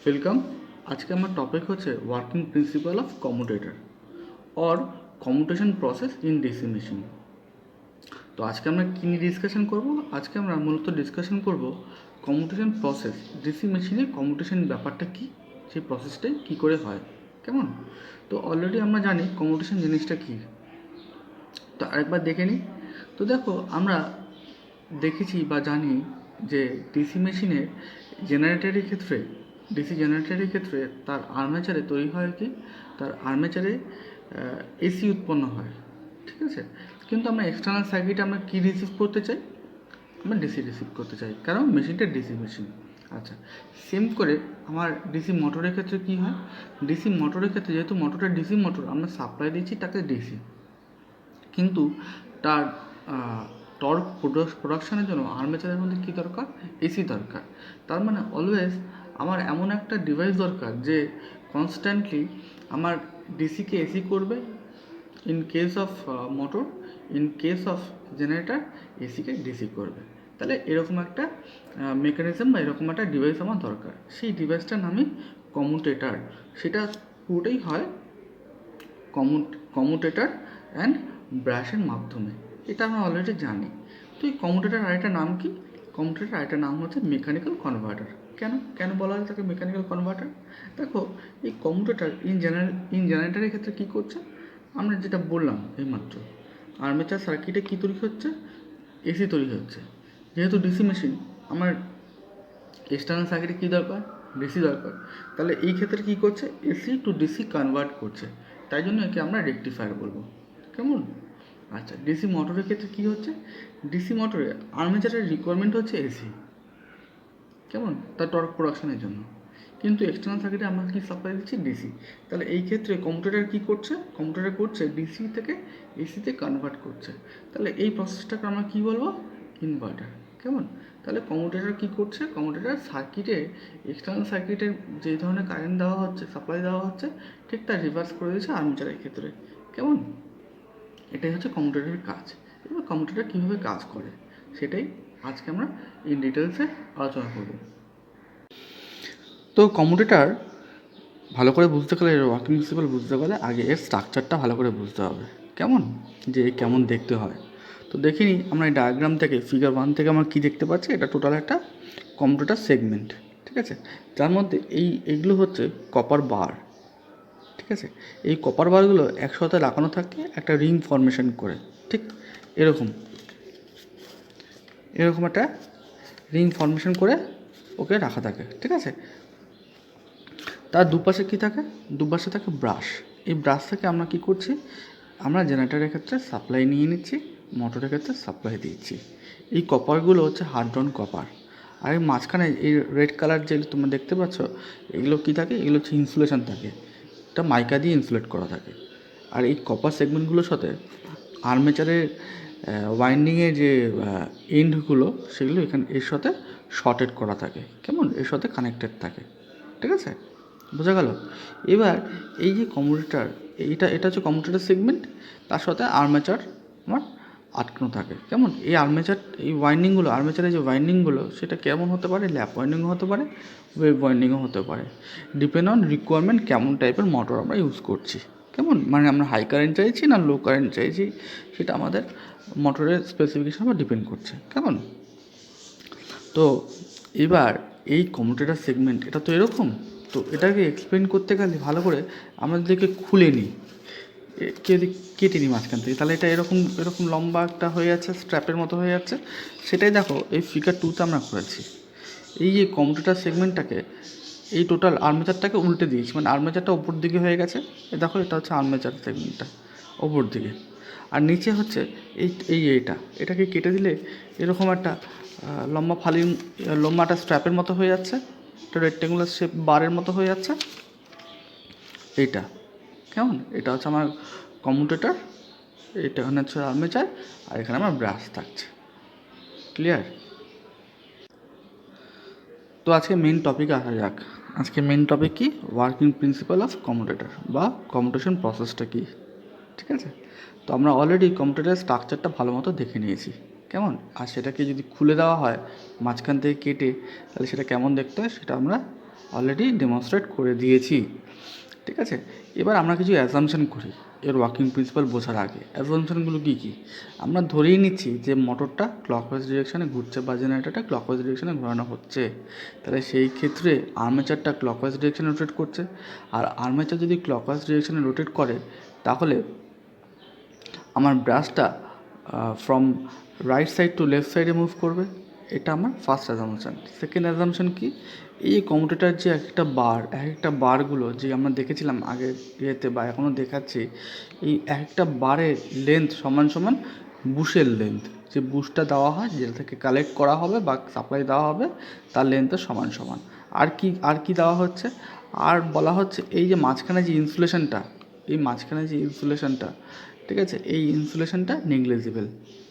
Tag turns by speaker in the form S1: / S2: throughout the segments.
S1: Welcome. আজকে আমার topic হচ্ছে working principle of commutator or commutation process in DC machine. তো আজকে আমরা কী নিয়ে ডিসকাশন করব? আজকে আমরা মূলত ডিসকাশন করব কম্যুটেশন প্রসেস, ডিসি মেশিনে কম্যুটেশন ব্যাপারটা কী, সেই প্রসেসটাই কী করে হয়। কেমন? তো অলরেডি আমরা জানি কম্যুটেশন জিনিসটা কী। তো আরেকবার দেখে নিই। তো দেখো, আমরা দেখেছি বা জানি যে ডিসি মেশিনের জেনারেটরের ক্ষেত্রে, ডিসি জেনারেটরের ক্ষেত্রে তার আর্মেচারে তৈরি হয় কি, তার আর্মেচারে এসি উৎপন্ন হয়। ঠিক আছে, কিন্তু আমরা এক্সটার্নাল সার্কিটে আমরা কী রিসিভ করতে চাই? আমরা ডিসি রিসিভ করতে চাই, কারণ মেশিনটা ডিসি মেশিন। আচ্ছা, সেম করে আমার ডিসি মোটরের ক্ষেত্রে কী হয়? ডিসি মোটরের ক্ষেত্রে যেহেতু মোটরটা ডিসি মোটর, আমরা সাপ্লাই দিচ্ছি তাকে ডিসি, কিন্তু তার টর্ক প্রোডাকশনের জন্য আর্মেচারের মধ্যে কী দরকার? এসি দরকার। তার মানে অলওয়েজ আমার এমন একটা ডিভাইস দরকার যে কনস্ট্যান্টলি আমার ডিসিকে এসি করবে, in case of motor, in case of generator এসিকে ডিসি করবে। তাহলে এরকম একটা মেকানিজম বা এরকম একটা ডিভাইস আমার দরকার। সেই ডিভাইসটার নামই কম্যুটেটর। সেটা পুরোটাই হয় কম্যুটেটর অ্যান্ড ব্রাশের মাধ্যমে। এটা আমরা অলরেডি জানি। তো এই কম্যুটেটর আরেকটা নাম কি? কম্যুটেটর আরেকটা নাম হচ্ছে মেকানিক্যাল কনভার্টার। কেন বলা হয় তাকে মেকানিক্যাল কনভার্টার? দেখো, এই কম্যুটেটর ইন জেনারেটারের ক্ষেত্রে কী করছে? আমরা যেটা বললাম এইমাত্র, আর্মেচার সার্কিটে কী তৈরি হচ্ছে? এসি তৈরি হচ্ছে। যেহেতু ডিসি মেশিন, আমার এক্সটার্নাল সার্কিটে কী দরকার? ডিসি দরকার। তাহলে এই ক্ষেত্রে কী করছে? এসি টু ডিসি কনভার্ট করছে। তাই জন্য একে আমরা রেকটিফায়ার বলবো। কেমন? আচ্ছা, ডিসি মোটরের ক্ষেত্রে কী হচ্ছে? ডিসি মোটরে আর্মেচারের রিকোয়ারমেন্ট হচ্ছে এসি। কেমন? তার টর্ক প্রোডাকশনের জন্য। কিন্তু এক্সটার্নাল সার্কিটে আমরা কি সাপ্লাই দিচ্ছি? ডিসি। তাহলে এই ক্ষেত্রে কম্পিউটার কী করছে? কম্পিউটার করছে ডিসি থেকে এসিতে কনভার্ট করছে। তাহলে এই প্রসেসটাকে আমরা কী বলবো? ইনভার্টার। কেমন? তাহলে কম্পিউটার কী করছে? কম্পিউটার সার্কিটে, এক্সটার্নাল সার্কিটে যে ধরনের কারেন্ট দেওয়া হচ্ছে, সাপ্লাই দেওয়া হচ্ছে, ঠিক তার রিভার্স করে দিচ্ছে আর্মেচারের ক্ষেত্রে। কেমন? এটাই হচ্ছে কম্পিউটারের কাজ। এবার কম্পিউটার কীভাবে কাজ করে সেটাই আজকে আমরা ইন ডিটেলসে আলোচনা করব। তো কম্পিউটার ভালো করে বুঝতে গেলে, এর ওয়ার্কিং প্রিন্সিপাল বুঝতে গেলে আগে এর স্ট্রাকচারটা ভালো করে বুঝতে হবে। কেমন? যে কেমন দেখতে হয়। তো দেখিনি আমরা এই ডায়াগ্রাম থেকে, ফিগার 1 থেকে আমরা কী দেখতে পাচ্ছি? এটা টোটাল একটা কম্পিউটার সেগমেন্ট। ঠিক আছে, যার মধ্যে এইগুলো হচ্ছে কপার বার। ঠিক আছে, এই কপার বারগুলো একসাথে লাগানো থাকে একটা রিং ফর্মেশন করে। ঠিক এরকম একটা রিং ফর্মেশন করে ওকে রাখা থাকে। ঠিক আছে, তার দুপাশে কী থাকে? দুপাশে থাকে ব্রাশ। এই ব্রাশ থেকে আমরা কী করছি? আমরা জেনারেটরের ক্ষেত্রে সাপ্লাই নিয়ে নিচ্ছি, মোটরের ক্ষেত্রে সাপ্লাই দিচ্ছি। এই কপারগুলো হচ্ছে হার্ড অন কপার। আর এই মাঝখানে এই রেড কালার যেগুলো তোমরা দেখতে পাচ্ছ, এগুলো কী থাকে? এগুলো হচ্ছে ইনসুলেশন থাকে। এটা মাইকা দিয়ে ইনসুলেট করা থাকে। আর এই কপার সেগমেন্টগুলোর সাথে আর্মেচারের ওয়াইন্ডিংয়ের যে এন্ডগুলো, সেগুলো এর সাথে শর্টেড করা থাকে। কেমন? এর সাথে কানেক্টেড থাকে। ঠিক আছে, বোঝা গেল? এবার এই যে কম্পিউটার, এটা হচ্ছে কম্পিউটারের সেগমেন্ট, তার সাথে আর্মেচার আমার আটকানো থাকে। কেমন? এই আর্মেচার, এই ওয়াইন্ডিংগুলো, আর্মেচারের যে ওয়াইন্ডিংগুলো, সেটা কেমন হতে পারে? ল্যাপ ওয়াইন্ডিংও হতে পারে, ওয়েভ ওয়াইন্ডিংও হতে পারে, ডিপেন্ড অন রিকোয়ারমেন্ট কেমন টাইপের মোটর আমরা ইউজ করছি। কেমন? মানে আমরা হাই কারেন্ট চাইছি না লো কারেন্ট চাইছি, সেটা আমাদের মোটরের স্পেসিফিকেশন উপর ডিপেন্ড করছে। কেমন? তো এবার এই কম্পিউটার সেগমেন্ট এটা তো এরকম। তো এটাকে এক্সপ্লেন করতে গেলে ভালো করে আমাদেরকে খুলে নিই, যদি কেটে নিই মাঝখান থেকে, তাহলে এটা এরকম লম্বা একটা হয়ে যাচ্ছে, স্ট্র্যাপের মতো হয়ে যাচ্ছে। সেটাই দেখো এই ফিগার 2তে আমরা করেছি। এই যে কম্পিউটার সেগমেন্টটাকে, এই টোটাল আর্মেচারটাকে উল্টে দিয়েছি, মানে আর্মেচারটা ওপর দিকে হয়ে গেছে। দেখো, এটা হচ্ছে আর্মেচার সেগমেন্টটা ওপর দিকে, আর নিচে হচ্ছে এটাকে কেটে দিলে এরকম একটা লম্বা একটা স্ট্র্যাপের মতো হয়ে যাচ্ছে, একটা রেক্ট্যাঙ্গুলার শেপ বারের মতো হয়ে যাচ্ছে এইটা। কেমন? এটা হচ্ছে আমার কম্পিউটার, এটা এখানে হচ্ছে আর্মেচার, আর এখানে আমার ব্রাশ থাকছে। ক্লিয়ার? তো আজকে মেন টপিকে আসা যাক। আজকে মেন টপিক কি? ওয়ার্কিং প্রিন্সিপাল অফ কম্পিউটার বা কম্পিউটেশন প্রসেসটা কী। ঠিক আছে, তো আমরা অলরেডি কম্পিউটারের স্ট্রাকচারটা ভালো মতো দেখে নিয়েছি। কেমন? আর সেটাকে যদি খুলে দেওয়া হয় মাঝখান থেকে কেটে, তাহলে সেটা কেমন দেখতে হয় সেটা আমরা অলরেডি ডেমনস্ট্রেট করে দিয়েছি। ঠিক আছে, এবার আমরা কিছু অ্যাসাম্পশন করি এর ওয়ার্কিং প্রিন্সিপাল বোঝার আগে। অ্যাসাম্পশনগুলো কী কী? আমরা ধরেই নিচ্ছি যে মোটরটা ক্লকওয়াইজ ডিরেকশানে ঘুরছে বা জেনারেটরটা ক্লকওয়াইজ ডিরেকশানে ঘোরানো হচ্ছে। তাহলে সেই ক্ষেত্রে আর্মেচারটা ক্লকওয়াইজ ডিরেকশানে রোটেট করছে। আর আর্মেচার যদি ক্লকওয়াইজ ডিরেকশানে রোটেট করে তাহলে আমার ব্রাশটা from right side to left সাইডে মুভ করবে। এটা আমার ফার্স্ট অ্যাজাম্পশন। সেকেন্ড অ্যাজাম্পশন কি? এই কম্পিউটার যে এক একটা বারগুলো যে আমরা দেখেছিলাম আগে ইয়েতে বা এখনও দেখাচ্ছি, এই এক একটা বারের লেন্থ সমান সমান বুশের লেন্থ। যে বুশটা দেওয়া হয় যেটা থেকে কালেক্ট করা হবে বা সাপ্লাই দেওয়া হবে তার লেন্থের সমান সমান। আর কি দেওয়া হচ্ছে? আর বলা হচ্ছে এই যে মাঝখানে যে ইনসুলেশনটা, ঠিক আছে, এই ইনসুলেশনটা নেগলিজিবল।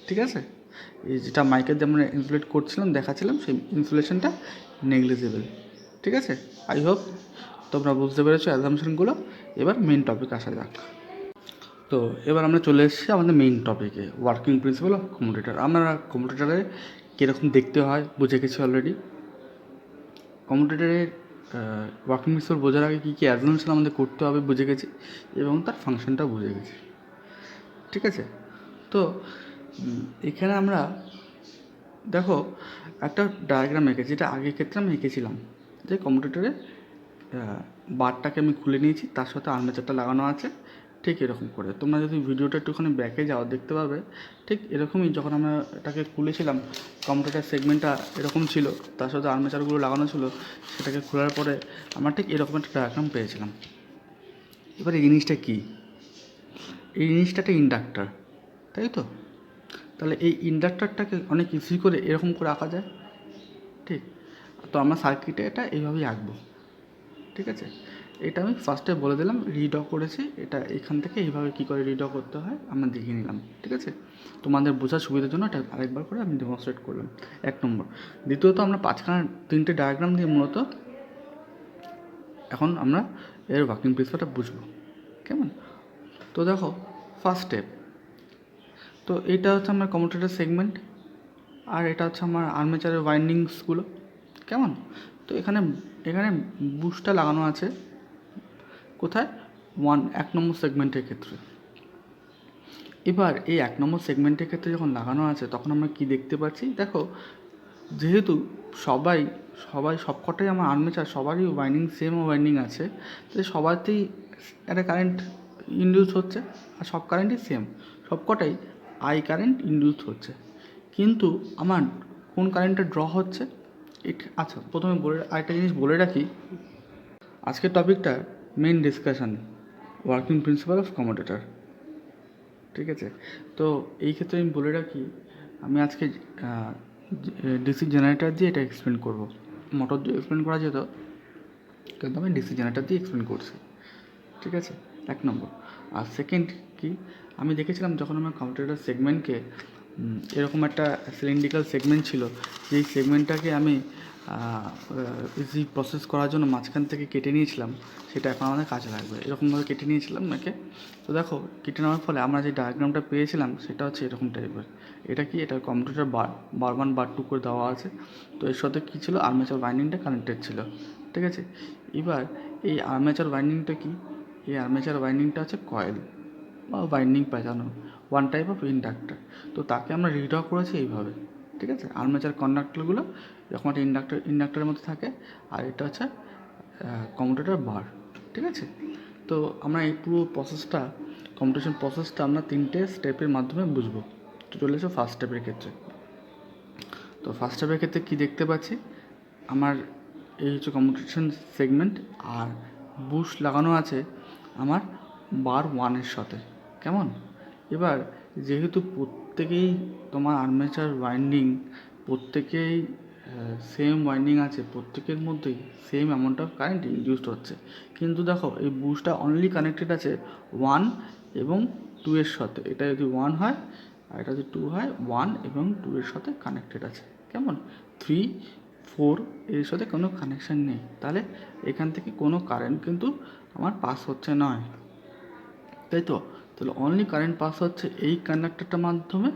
S1: ঠিক আছে, এই যেটা মাইকের যেমন ইনসুলেট করছিলাম দেখাচ্ছিলাম সেই ইনসুলেশনটা নেগলিজিবল। ঠিক আছে, আই হোপ তোমরা বুঝতে পেরেছো অ্যাজাম্পশনগুলো। এবার মেইন টপিক আসা যাক। তো এবার আমরা চলে এসেছি আমাদের মেইন টপিকে, ওয়ার্কিং প্রিন্সিপাল অফ কম্পিউটার। আমরা কম্পিউটারে কীরকম দেখতে হয় বুঝে গেছি অলরেডি। কম্পিউটারের ওয়ার্কিং প্রিন্সিপাল বোঝার আগে কী কী অ্যাজাম্পশন আমাদের করতে হবে বুঝে গেছি এবং তার ফাংশনটাও বুঝে গেছি। ঠিক আছে, তো এখানে আমরা দেখো একটা ডায়াগ্রাম এঁকেছি, যেটা আগের ক্ষেত্রে আমি এঁকেছিলাম যে কম্পিউটারে বারটাকে আমি খুলে নিয়েছি, তার সাথে আর্মেচারটা লাগানো আছে। ঠিক এরকম করে তোমরা যদি ভিডিওটা একটুখানি ব্যাকে যাও দেখতে পাবে ঠিক এরকমই। যখন আমরা এটাকে খুলেছিলাম কম্পিউটার সেগমেন্টটা এরকম ছিল, তার সাথে আর্মেচারগুলো লাগানো ছিল। সেটাকে খোলার পরে আমরা ঠিক এরকম একটা ডায়াগ্রাম পেয়েছিলাম। এবার এই জিনিসটা কী? এই জিনিসটা একটা ইন্ডাক্টর, তাই তো? তাহলে এই ইন্ডাক্টরটাকে অনেক ইজি করে এরকম করে আঁকা যায়। ঠিক, তো আমরা সার্কিটে এটা এইভাবেই আঁকবো। ঠিক আছে, এটা আমি ফার্স্টে বলে দিলাম, রিড্র করেছি। এটা এখান থেকে এইভাবে কী করে রিড্র করতে হয় আমরা দেখিয়ে নিলাম। ঠিক আছে, তোমাদের বোঝার সুবিধার জন্য এটা আরেকবার করে আমি ডেমনস্ট্রেট করলাম, 1 নম্বর। দ্বিতীয়ত আমরা 3টে ডায়াগ্রাম দিয়ে মূলত এখন আমরা এর ওয়ার্কিং প্রিন্সিপালটা বুঝবো। কেমন? তো দেখো ফার্স্ট স্টেপ, তো এটা হচ্ছে আমার কম্পিউটারের সেগমেন্ট আর এটা হচ্ছে আমার আর্মেচারের ওয়াইন্ডিংসগুলো। কেমন? তো এখানে বুশটা লাগানো আছে কোথায়? 1 নম্বর সেগমেন্টের ক্ষেত্রে। এবার এই 1 নম্বর সেগমেন্টের ক্ষেত্রে যখন লাগানো আছে তখন আমরা কি দেখতে পাচ্ছি? দেখো, যেহেতু সবকটাই আমার আর্মেচার, সবারই ওয়াইন্ডিং সেম ওয়াইন্ডিং আছে, তাই সবাইতেই একটা কারেন্ট ইনডিউস হচ্ছে আর সব কারেন্টই সেম, সবকটাই আই কারেন্ট ইনডিউস হচ্ছে। কিন্তু আমার কোন কারেন্টটা ড্র হচ্ছে? আচ্ছা, প্রথমে আরেকটা জিনিস বলে রাখি, আজকের টপিকটা main discussion working principle of computer. ঠিক আছে, তো এই ক্ষেত্রে আমি বলে রাখি, আমি আজকে ডিসি জেনারেটর দিয়ে এটা এক্সপ্লেন করব। মোটর দিয়ে এক্সপ্লেন করা যেত, কিন্তু আমি ডিসি জেনারেটর দিয়ে এক্সপ্লেন করছি। ঠিক আছে, 1 নম্বর। আর সেকেন্ড কি, আমি দেখেছিলাম যখন আমার কম্পিউটারের সেগমেন্টকে এরকম একটা সিলিন্ড্রিক্যাল সেগমেন্ট ছিল, যেই সেগমেন্টটাকে আমি ইজি প্রসেস করার জন্য মাঝখান থেকে কেটে নিয়েছিলাম, সেটা এখন আমাদের কাজে লাগবে। এরকমভাবে কেটে নিয়েছিলাম নাকি। তো দেখো, কেটে নেওয়ার ফলে আমরা যে ডায়াগ্রামটা পেয়েছিলাম সেটা হচ্ছে এরকম টাইপের। এটা কি? এটা কম্পিউটার বার 1 বার 2 করে দেওয়া আছে। তো এর সাথে কী ছিল? আর্মেচার ওয়াইন্ডিংটা কানেক্টেড ছিল। ঠিক আছে, এবার এই আর্মেচার ওয়াইন্ডিংটা কি? এই আর্মেচার ওয়াইন্ডিংটা হচ্ছে কয়েল বা ওয়াইন্ডিং পেঁচানো, 1 টাইপ অফ ইন্ডাক্টর। তো তাকে আমরা রিড্র করেছি এইভাবে। ঠিক আছে, আর্মেচার কন্ডাক্টরগুলো যখন একটা ইন্ডাক্টরের মধ্যে থাকে, আর এটা হচ্ছে কম্পিউটারের বার। ঠিক আছে, তো আমরা এই পুরো প্রসেসটা, কম্পিউটেশন প্রসেসটা আমরা 3টে স্টেপের মাধ্যমে বুঝবো। তো চলে এসো ফার্স্ট স্টেপের ক্ষেত্রে। তো ফার্স্ট স্টেপের ক্ষেত্রে কী দেখতে পাচ্ছি? আমার এই হচ্ছে কম্পিউটেশন সেগমেন্ট আর বুশ লাগানো আছে আমার বার 1-এর সাথে। কেমন? এবার যেহেতু প্রত্যেকেই তোমার আর্মেচার ওয়াইন্ডিং, প্রত্যেকেই সেম ওয়াইন্ডিং আছে, প্রত্যেকের মধ্যেই same amount of current induced হচ্ছে। কিন্তু দেখো, এই বুশটা অনলি কানেক্টেড আছে 1 এবং 2-এর সাথে। এটা যদি 1 হয় আর এটা যদি 2 হয়, 1 এবং 2-এর সাথে কানেক্টেড আছে। কেমন? 3, 4 এর সাথে কোনো কানেকশান নেই। তাহলে এখান থেকে কোনো কারেন্ট কিন্তু আমার পাস হচ্ছে নয়, তাই তো? তাহলে অনলি কারেন্ট পাস হচ্ছে এই কানেক্টরটার মাধ্যমে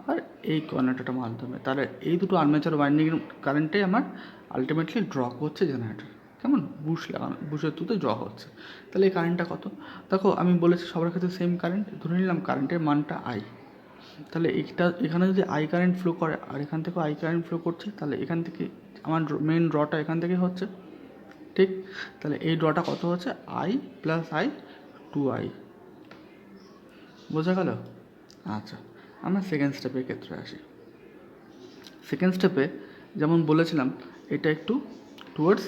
S1: আর এই কানেক্টরটার মাধ্যমে। তাহলে এই দুটো আর্মেচার ওয়াইন্ডিং কারেন্টে আমার আলটিমেটলি ড্র করছে জেনারেটর। কেমন, বুশের থ্রুতে ড্র হচ্ছে। তাহলে এই কারেন্টটা কত? দেখো আমি বলেছি সবার ক্ষেত্রে সেম কারেন্ট, ধরে নিলাম কারেন্টের মানটা আই। তাহলে এখানে যদি আই কারেন্ট ফ্লো করে আর এখান থেকেও আই কারেন্ট ফ্লো করছে, তাহলে এখান থেকে আমার মেন ড্রটা এখান থেকে হচ্ছে, ঠিক? তাহলে এই ড্রটা কত হচ্ছে? I plus I, 2i। বোঝা গেল? আচ্ছা, আমরা সেকেন্ড স্টেপের ক্ষেত্রে আসি। সেকেন্ড স্টেপে যেমন বলেছিলাম, এটা একটু টুয়ার্ডস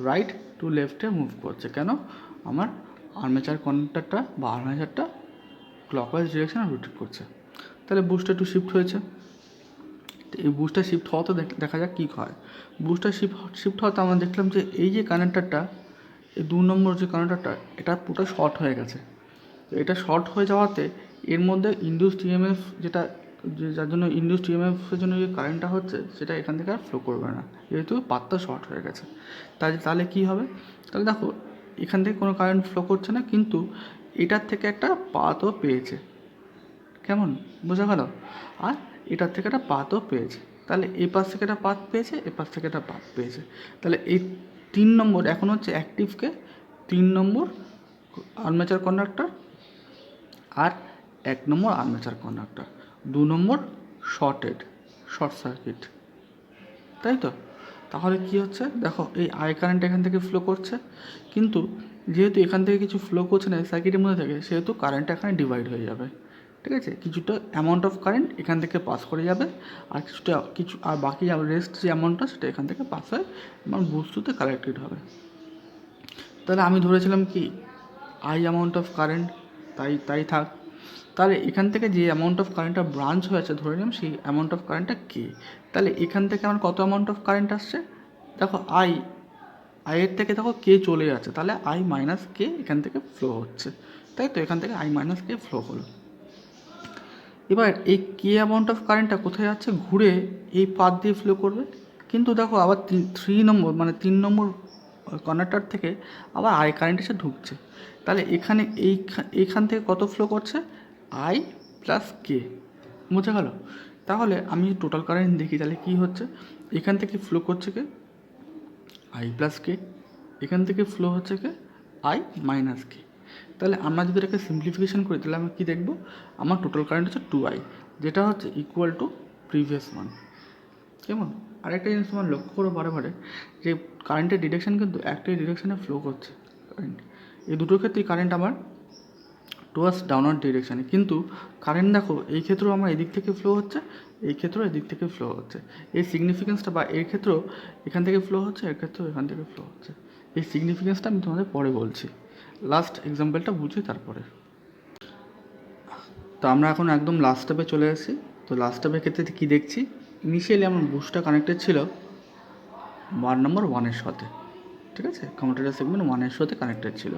S1: রাইট টু লেফটে মুভ করছে। কেন? আমার আর্মেচার কন্ডাক্টরটা বা আর্মেচারটা ক্লকওয়াইজ ডিরেকশনে রোটেট করছে। তাহলে বুস্টটা একটু শিফট হয়েছে। এই বুস্টটা শিফট হওয়াতে দেখা যাক কী হয়। বুস্টটা শিফট হওয়াতে আমরা দেখলাম যে এই যে কানেক্টারটা, এই 2 নম্বর যে কানেক্টারটা, এটা পুরো শর্ট হয়ে গেছে। তো এটা শর্ট হয়ে যাওয়াতে এর মধ্যে ইনডিউসড ইএমএফ যার জন্য ইনডিউসড ইএমএফের জন্য যে কারেন্টটা হচ্ছে সেটা এখান থেকে আর ফ্লো করবে না, যেহেতু পাতটা শর্ট হয়ে গেছে। তাহলে কী হবে? তাহলে দেখো এখান থেকে কোনো কারেন্ট ফ্লো করছে না, কিন্তু এটার থেকে একটা পাতও পেয়েছে। কেমন, বোঝা গেল? আর এটার থেকে একটা পাতও পেয়েছে। তাহলে এই পাশ থেকে একটা পাত পেয়েছে, এ পাশ থেকে একটা পাত পেয়েছে। তাহলে এই 3 নম্বর এখন হচ্ছে অ্যাক্টিভকে, 3 নম্বর আর্মেচার কন্ডাক্টর আর 1 নম্বর আর্মেচার কন্ডাক্টর, 2 নম্বর শর্ট সার্কিট, তাই তো? তাহলে কি হচ্ছে? দেখো এই আই কারেন্ট এখান থেকে ফ্লো করছে, কিন্তু যেহেতু এখান থেকে কিছু ফ্লো করছে না সার্কিটের মধ্যে থেকে, সেহেতু কারেন্টটা এখানে ডিভাইড হয়ে যাবে। ঠিক আছে, কিছুটা অ্যামাউন্ট অফ কারেন্ট এখান থেকে পাস করে যাবে, আর আর বাকি রেস্ট যে অ্যামাউন্টটা সেটা এখান থেকে পাস হয়ে আমার বস্তুতে কালেক্টেড হবে। তাহলে আমি ধরেছিলাম কি আই অ্যামাউন্ট অফ কারেন্ট, তাই থাক। তাহলে এখান থেকে যে অ্যামাউন্ট অফ কারেন্টটা ব্রাঞ্চ হয়েছে ধরে নিলাম সেই অ্যামাউন্ট অফ কারেন্টটা কে। তাহলে এখান থেকে আমার কত অ্যামাউন্ট অফ কারেন্ট আসছে? দেখো আইয়ের থেকে দেখো কে চলে যাচ্ছে, তাহলে আই মাইনাস কে এখান থেকে ফ্লো হচ্ছে, তাই তো? এখান থেকে আই মাইনাস কে ফ্লো হলো। এবার এই কে অ্যামাউন্ট অফ কারেন্টটা কোথায় যাচ্ছে? ঘুরে এই পাথ দিয়ে ফ্লো করবে। কিন্তু দেখো আবার 3 নম্বর মানে 3 নম্বর কন্ডাক্টর থেকে আবার আই কারেন্ট এসে ঢুকছে। তাহলে এখানে এইখান থেকে কত ফ্লো করছে? আই প্লাস কে। বোঝা গেল? তাহলে আমি টোটাল কারেন্ট দেখি, তাহলে কী হচ্ছে? এখান থেকে ফ্লো করছে কে? আই প্লাস কে। এখান থেকে ফ্লো হচ্ছে কে? আই মাইনাস কে। তাহলে আমরা যদি এটাকে সিম্পলিফিকেশন করি, তাহলে আমরা কী দেখব? আমার টোটাল কারেন্ট হচ্ছে 2i, যেটা হচ্ছে ইকুয়াল টু প্রিভিয়াস মান। কেমন? আরেকটা জিনিস তোমার লক্ষ্য করো বারে যে কারেন্টের ডিরেকশন কিন্তু একটাই ডিরেকশানে ফ্লো করছে কারেন্ট। এই দুটোর ক্ষেত্রেই কারেন্ট আমার টুয়ার্ডস ডাউনওয়ার্ড ডিরেকশানে, কিন্তু কারেন্ট দেখো এই ক্ষেত্রেও আমার এদিক থেকে ফ্লো হচ্ছে, এই ক্ষেত্রেও এদিক থেকে ফ্লো হচ্ছে। এই সিগনিফিকেন্সটা বা এর ক্ষেত্রেও এখান থেকে ফ্লো হচ্ছে, এর ক্ষেত্রেও এখান থেকে ফ্লো হচ্ছে। এই সিগনিফিকেন্সটা আমি তোমাদের পরে বলছি, লাস্ট এক্সাম্পলটা বুঝি তারপরে। তো আমরা এখন একদম লাস্ট স্টেপে চলে এসেছি। তো লাস্ট স্টেপের ক্ষেত্রে কী দেখছি? ইনিশিয়ালি আমার বুস্টটা কানেক্টেড ছিল 1 নম্বর 1-এর সাথে, ঠিক আছে? কমিউটেটর সেগমেন্ট 1-এর সাথে কানেক্টেড ছিল।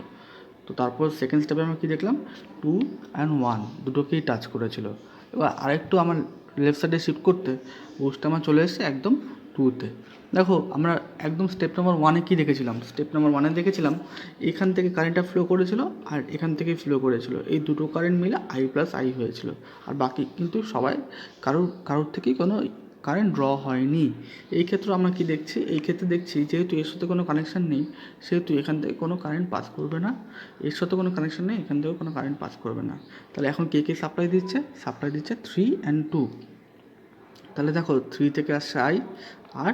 S1: তো তারপর সেকেন্ড স্টেপে আমরা কী দেখলাম? 2 and 1 দুটোকেই টাচ করেছিল। এবার আরেকটু আমার লেফট সাইডে শিফট করতে বুস্টটা আমার চলে এসেছে একদম 2-তে। দেখো আমরা একদম স্টেপ নাম্বার 1-এ কী দেখেছিলাম? স্টেপ নাম্বার 1-এ দেখেছিলাম এখান থেকে কারেন্টটা ফ্লো করেছিল আর এখান থেকে ফ্লো করেছিল, এই দুটো কারেন্ট মিলে আই প্লাস আই হয়েছিল। আর বাকি কিন্তু সবাই কারোর থেকেই কোনো কারেন্ট ড্র হয়নি। এই ক্ষেত্রে আমরা কি দেখছি? এই ক্ষেত্রে দেখছি যেহেতু এর সাথে কোনো কানেকশান নেই, সেহেতু এখান থেকে কোনো কারেন্ট পাস করবে না, এর সাথে কোনো কানেকশান নেই, এখান থেকেও কোনো কারেন্ট পাস করবে না। তাহলে এখন কে সাপ্লাই দিচ্ছে? সাপ্লাই দিচ্ছে 3 and 2। তাহলে দেখো 3 থেকে আসছে আই আর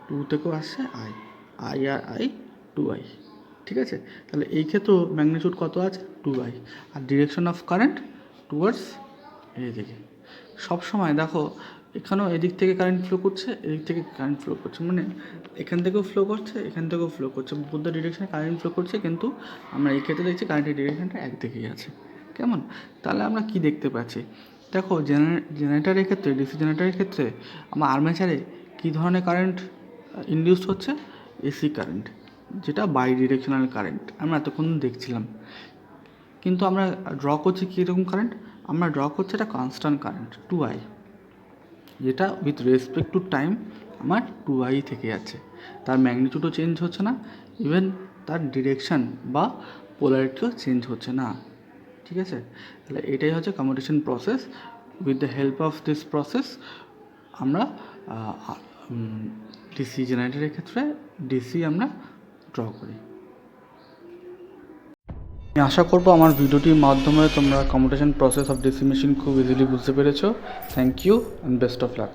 S1: 2 থেকেও আসছে আই আর আই 2i, ঠিক আছে? তাহলে এই ক্ষেত্রেও ম্যাগনিটিউড কত আছে? 2i। আর ডিরেকশন অফ কারেন্ট টুয়ার্ডস এইদিকে। সবসময় দেখো এখানেও এদিক থেকে কারেন্ট ফ্লো করছে, এদিক থেকে কারেন্ট ফ্লো করছে, মানে এখান থেকেও ফ্লো করছে, এখান থেকেও ফ্লো করছে, বুদ্ধ ডিরেকশনে কারেন্ট ফ্লো করছে, কিন্তু আমরা এই ক্ষেত্রে দেখছি কারেন্টের ডিরেকশনটা একদিকেই আছে। কেমন? তাহলে আমরা কি দেখতে পাচ্ছি? দেখো জেনারেটারের ক্ষেত্রে, ডিসি জেনারেটারের ক্ষেত্রে আমার আর্মেচারে কী ধরনের কারেন্ট ইনডিউসড হচ্ছে? এসি কারেন্ট, যেটা বাই ডিরেকশনাল কারেন্ট আমরা এতক্ষণ দেখছিলাম। কিন্তু আমরা ড্র করছি কীরকম কারেন্ট? আমরা ড্র করছি একটা কনস্ট্যান্ট কারেন্ট 2i, যেটা উইথ রেসপেক্ট টু টাইম আমার 2i থেকে যাচ্ছে। তার ম্যাগনিটিউডও চেঞ্জ হচ্ছে না, ইভেন তার ডিরেকশান বা পোলারিটিও চেঞ্জ হচ্ছে না, ঠিক আছে? তাহলে এটাই হচ্ছে commutation process. With the help of this process আমরা ডিসি জেনারেটরের ক্ষেত্রে ডিসি আমরা ড্র করি। আমি আশা করব আমার ভিডিওটির মাধ্যমে তোমরা কম্পিউটেশন প্রসেস অফ ডেসিমেশন খুব ইজিলি বুঝতে পেরেছো। Thank you and best of lakh.